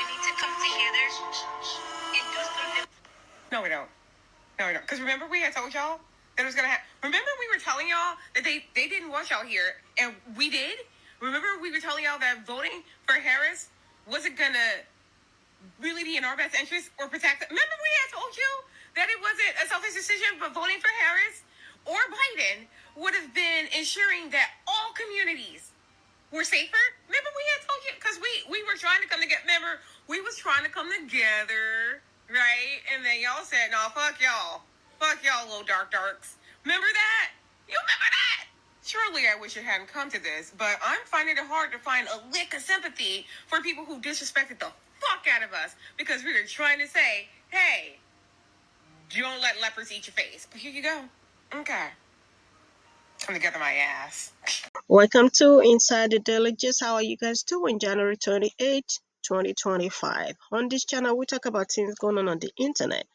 we need to come together and do something. No, we don't. No, we don't. Because remember we had told y'all that it was going to happen. Remember we were telling y'all that they didn't want y'all here, and we did? Remember we were telling y'all that voting for Harris wasn't going to really be in our best interest or protect them? Remember we had told you that it wasn't a selfish decision, but voting for Harris or Biden would have been ensuring that all communities were safer? Remember we had told you, because we were trying to come together. Remember, we was trying to come together, right? And then y'all said, no, fuck y'all. Fuck y'all, little darks. Remember that? You remember that? Surely I wish it hadn't come to this, but I'm finding it hard to find a lick of sympathy for people who disrespected the fuck out of us because we were trying to say, hey, don't let lepers eat your face. But here you go. Okay. Come together my ass. Welcome to Inside the Daily Gist. How are you guys doing? January 28th, 2025. On this channel, we talk about things going on the internet,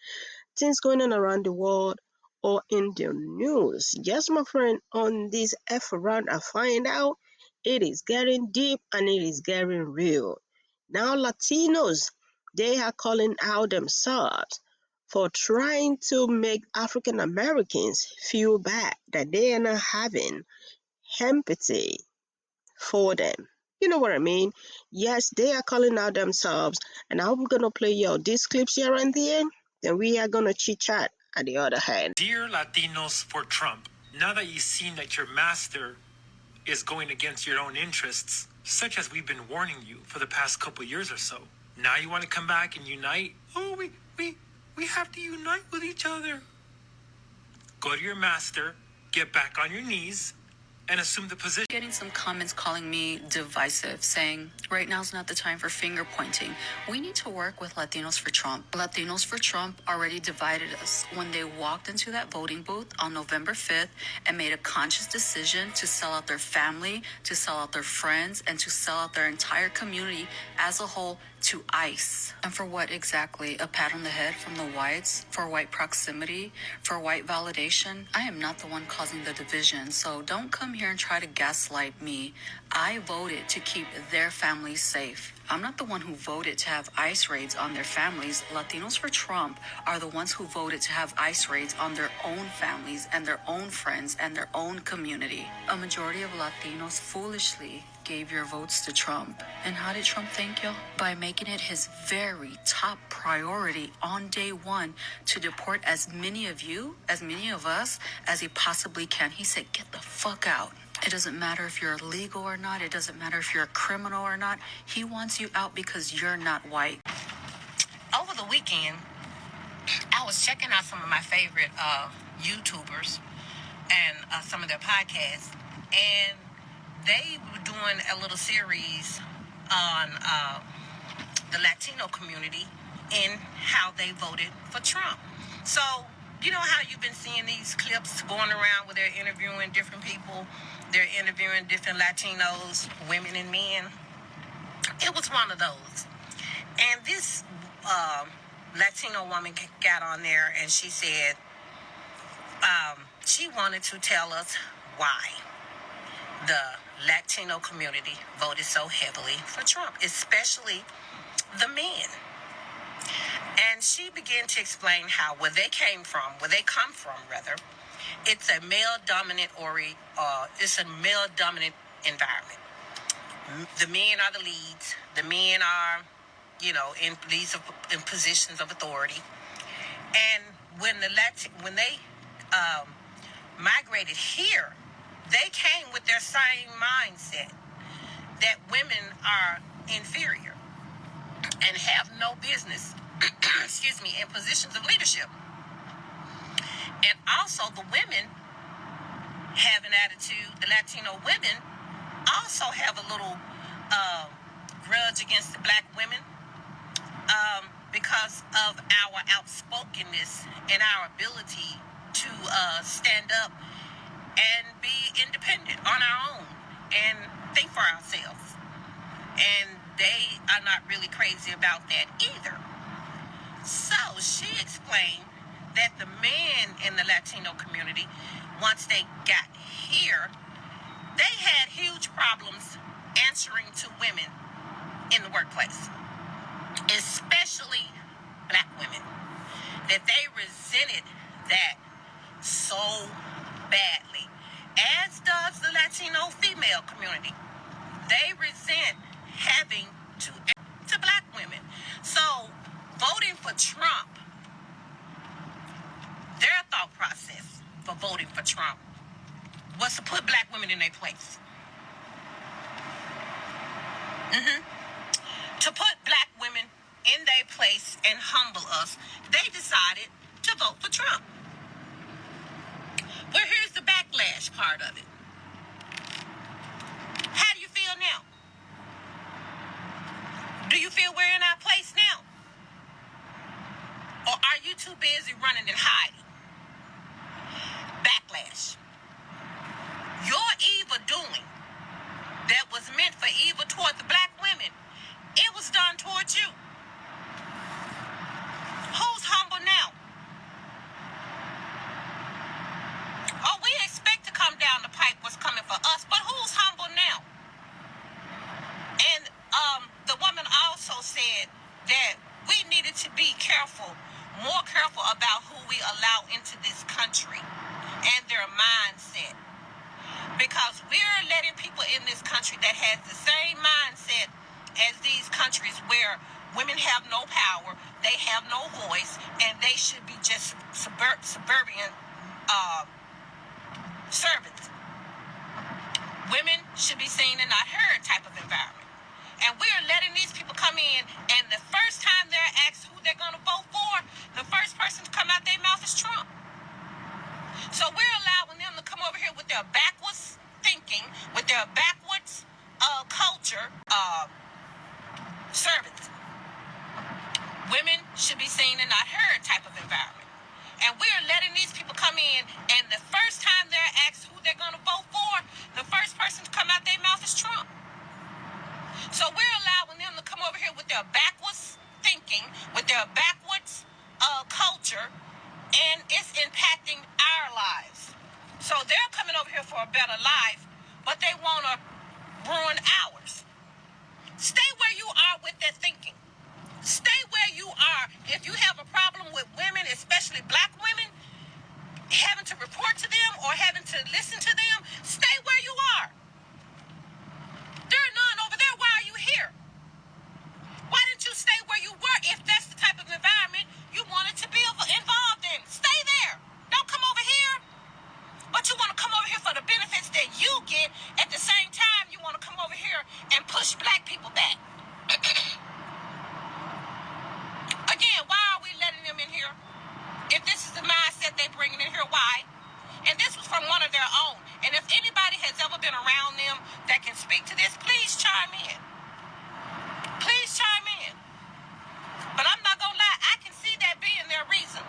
things going on around the world, or in the news. Yes, my friend, on this F around, I find out it is getting deep and it is getting real. Now, Latinos, they are calling out themselves for trying to make African Americans feel bad that they are not having empathy for them. You know what I mean? Yes, they are calling out themselves, and I'm gonna play you these clips here and there. Then we are gonna chit chat at the other hand. Dear Latinos for Trump, now that you've seen that your master is going against your own interests, such as we've been warning you for the past couple years or so, now you want to come back and unite? Oh, we have to unite with each other. Go to your master, get back on your knees, and assume the position. Getting some comments calling me divisive, saying right now's not the time for finger pointing. We need to work with Latinos for Trump. Latinos for Trump already divided us when they walked into that voting booth on November 5th and made a conscious decision to sell out their family, to sell out their friends, and to sell out their entire community as a whole to ICE. And for what exactly? A pat on the head from the whites? For white proximity? For white validation? I am not the one causing the division, so don't come here and try to gaslight me. I voted to keep their families safe. I'm not the one who voted to have ICE raids on their families. Latinos for Trump are the ones who voted to have ICE raids on their own families and their own friends and their own community. A majority of Latinos foolishly gave your votes to Trump. And how did Trump thank you? By making it his very top priority on day one to deport as many of you, as many of us, as he possibly can. He said, get the fuck out. It doesn't matter if you're illegal or not. It doesn't matter if you're a criminal or not. He wants you out because you're not white. Over the weekend, I was checking out some of my favorite YouTubers and some of their podcasts, and they were doing a little series on the Latino community and how they voted for Trump. So, you know how you've been seeing these clips going around where they're interviewing different people, they're interviewing different Latinos, women and men? It was one of those. And this Latino woman got on there and she said she wanted to tell us why the Latino community voted so heavily for Trump, especially the men. And she began to explain how where they come from, it's a male-dominant environment. The men are the leads. The men are, in positions of authority. And when they migrated here, they came with their same mindset that women are inferior and have no business, in positions of leadership. And also the women have an attitude, the Latino women also have a little grudge against the black women because of our outspokenness and our ability to stand up and be independent on our own and think for ourselves. And they are not really crazy about that either. So she explained that the men in the Latino community, once they got here, they had huge problems answering to women in the workplace. especially black women, that they resented that so badly, as does the Latino female community. They resent having to black women. So voting for Trump, their thought process for voting for Trump was to put black women in their place. To put black women in their place and humble us, they decided to vote for Trump. Well, here's the backlash part of it. How do you feel now? Do you feel we're in our place now? Or are you too busy running and hiding? Backlash. Your evil doing that was meant for evil toward the black women, it was done towards you. Who's humble now? Oh, we expect to come down the pipe what's coming for us, but who's humble now? And the woman also said that we needed to be careful, more careful about who we allow into this country and their mindset. Because we're letting people in this country that has the same mindset as these countries where women have no power, they have no voice, and they should be just suburban servants. Women should be seen and not heard type of environment. And we're letting these people come in, and the first time they're asked who they're going to vote for, the first person to come out their mouth is Trump. So we're allowing them to come over here with their backwards thinking, with their backwards culture, servants. Women should be seen and not heard type of environment. And we're letting these people come in, and the first time they're asked who they're going to vote for, the first person to come out their mouth is Trump. So we're allowing them to come over here with their backwards thinking, with their backwards culture, and it's impacting our lives. So they're coming over here for a better life, but they want to ruin ours. Stay where you are with that thinking. Stay where you are. If you have a problem with women, especially black women, having to report to them or having to listen to them, stay where you are. There are none over there. Why are you here? Why didn't you stay where you were if that's the type of environment you wanted to be involved in? Stay there. Don't come over here. But you want to come over here for the benefits that you get. At the same time, you want to come over here and push black people back. Again, why are we letting them in here? If this is the mindset they're bringing in here, why? And this was from one of their own. And if anybody has ever been around them that can speak to this, please chime in. Please chime in. But I'm not going to lie, I can see that being their reason.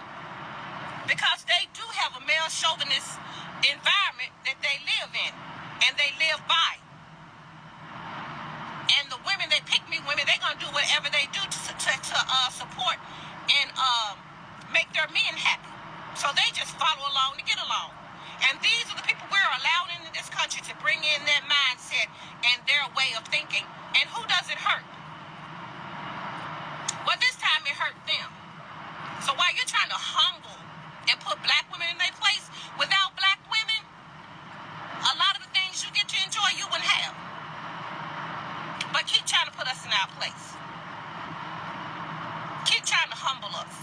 Because they do have a male chauvinist environment that they live in. And they live by. And the women, they pick me women, they're going to do whatever they do to support and make their men happy. So they just follow along to get along. And these are the people we're allowing in this country to bring in their mindset and their way of thinking. And who does it hurt? Well, this time it hurt them. So while you're trying to humble and put black women in their place, without black women, a lot of the things you get to enjoy, you wouldn't have. But keep trying to put us in our place. Keep trying to humble us.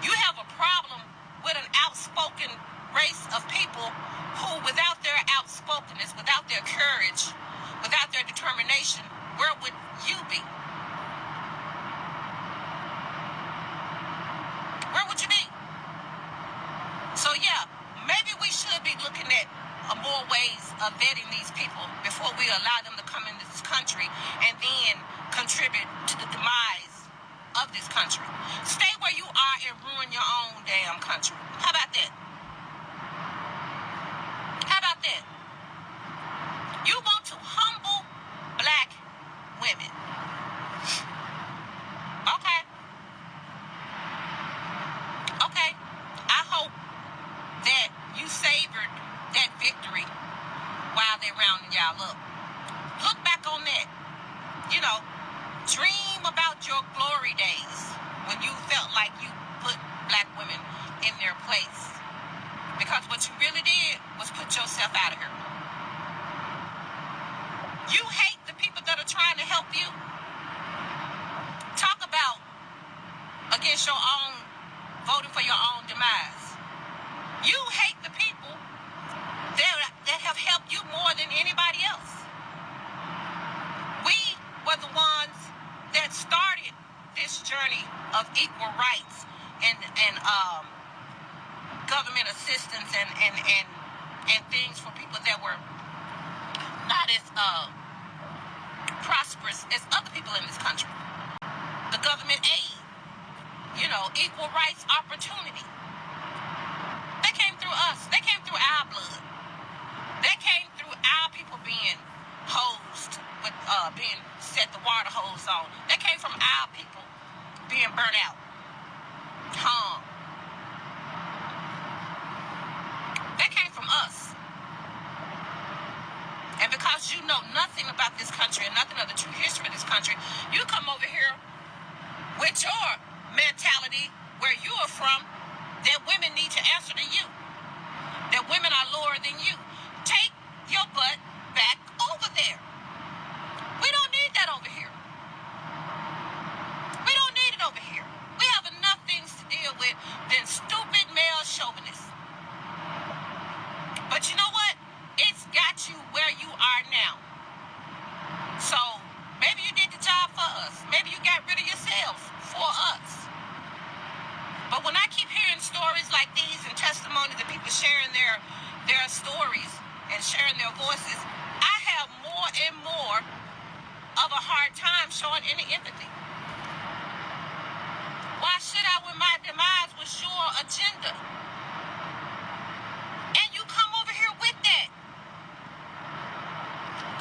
You have a problem with an outspoken race of people who, without their outspokenness, without their courage, without their determination, where would you be? Where would you be? So yeah, maybe we should be looking at more ways of vetting these people before we allow them to come into this country and then contribute to the demise of this country. Stay where you are and ruin your own damn country. How about that? How about that? You want to humble black women. Okay. Okay. I hope that you savored that victory while they're rounding y'all up. Look back on that. You know, dream them about your glory days when you felt like you put black women in their place. Because what you really did was put yourself out of here. You hate the people that are trying to help you. Talk about against your own, voting for your own demise. You hate the people that have helped you more than anybody else. We were the ones that started this journey of equal rights and government assistance and things for people that were not as prosperous as other people in this country. The government aid, equal rights opportunity. They came through us. They came through our blood. They came through our people being hosed, with being set the water hose on. They came from our people being burnt out. They came from us. And because you know nothing about this country and nothing of the true history of this country, you come over here with your mentality where you are from, that women need to answer to you, that women are lower than you. Take your butt back over there. We don't need that over here. We don't need it over here. We have enough things to deal with than stupid male chauvinists. But you know what? It's got you where you are now. So maybe you did the job for us. Maybe you got rid of yourself for us. But when I keep hearing stories like these and testimonies of people sharing their stories and sharing their voices, I have more and more of a hard time showing any empathy. Why should I when my demise was your agenda? And you come over here with that.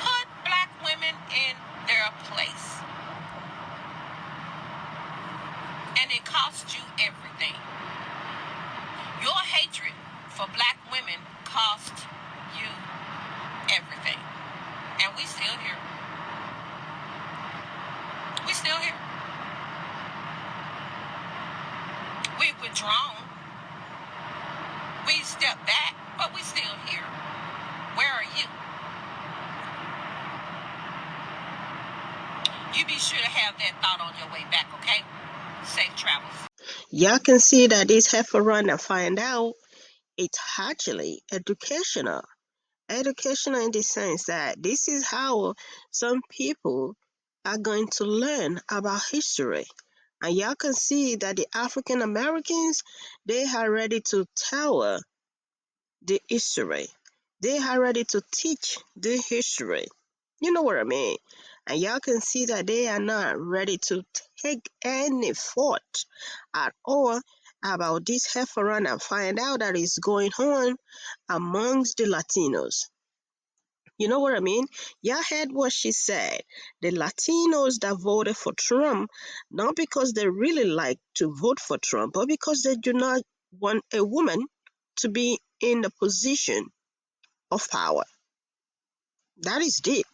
Put black women in their place. And it costs you everything. Your hatred for black women cost you everything. And we still here. We still here. We've withdrawn. We stepped back, but we still here. Where are you? You be sure to have that thought on your way back, okay? Safe travels. Y'all can see that this heifer run and find out it's actually educational. Educational in the sense that this is how some people are going to learn about history. And y'all can see that the African Americans, they are ready to tell the history. They are ready to teach the history. You know what I mean? And y'all can see that they are not ready to take any thought at all about this heifer run and find out that is going on amongst the Latinos. You know what I mean? Y'all heard what she said. The Latinos that voted for Trump, not because they really like to vote for Trump, but because they do not want a woman to be in the position of power. That is deep.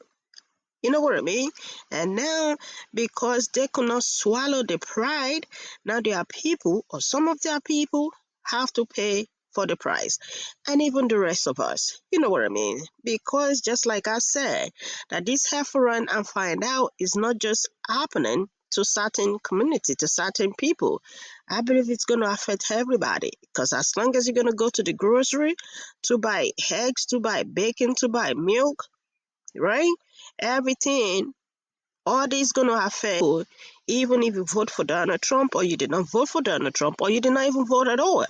You know what I mean? And now, because they could not swallow the pride, now their people, or some of their people, have to pay for the price. And even the rest of us. You know what I mean? Because just like I said, that this have to run and find out is not just happening to certain community, to certain people. I believe it's going to affect everybody. Because as long as you're going to go to the grocery to buy eggs, to buy bacon, to buy milk, right? Everything, all this going to affect you, even if you vote for Donald Trump or you did not vote for Donald Trump or you did not even vote at all.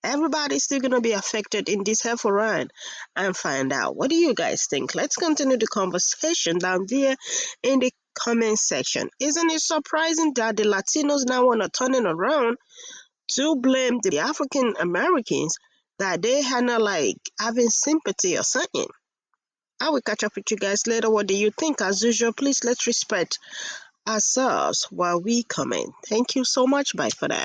Everybody's still going to be affected in this heifer run and find out. What do you guys think? Let's continue the conversation down there in the comment section. Isn't it surprising that the Latinos now want to turn it around to blame the African Americans that they had not like having sympathy or something? I will catch up with you guys later. What do you think? As usual, please let's respect ourselves while we comment. Thank you so much. Bye for now.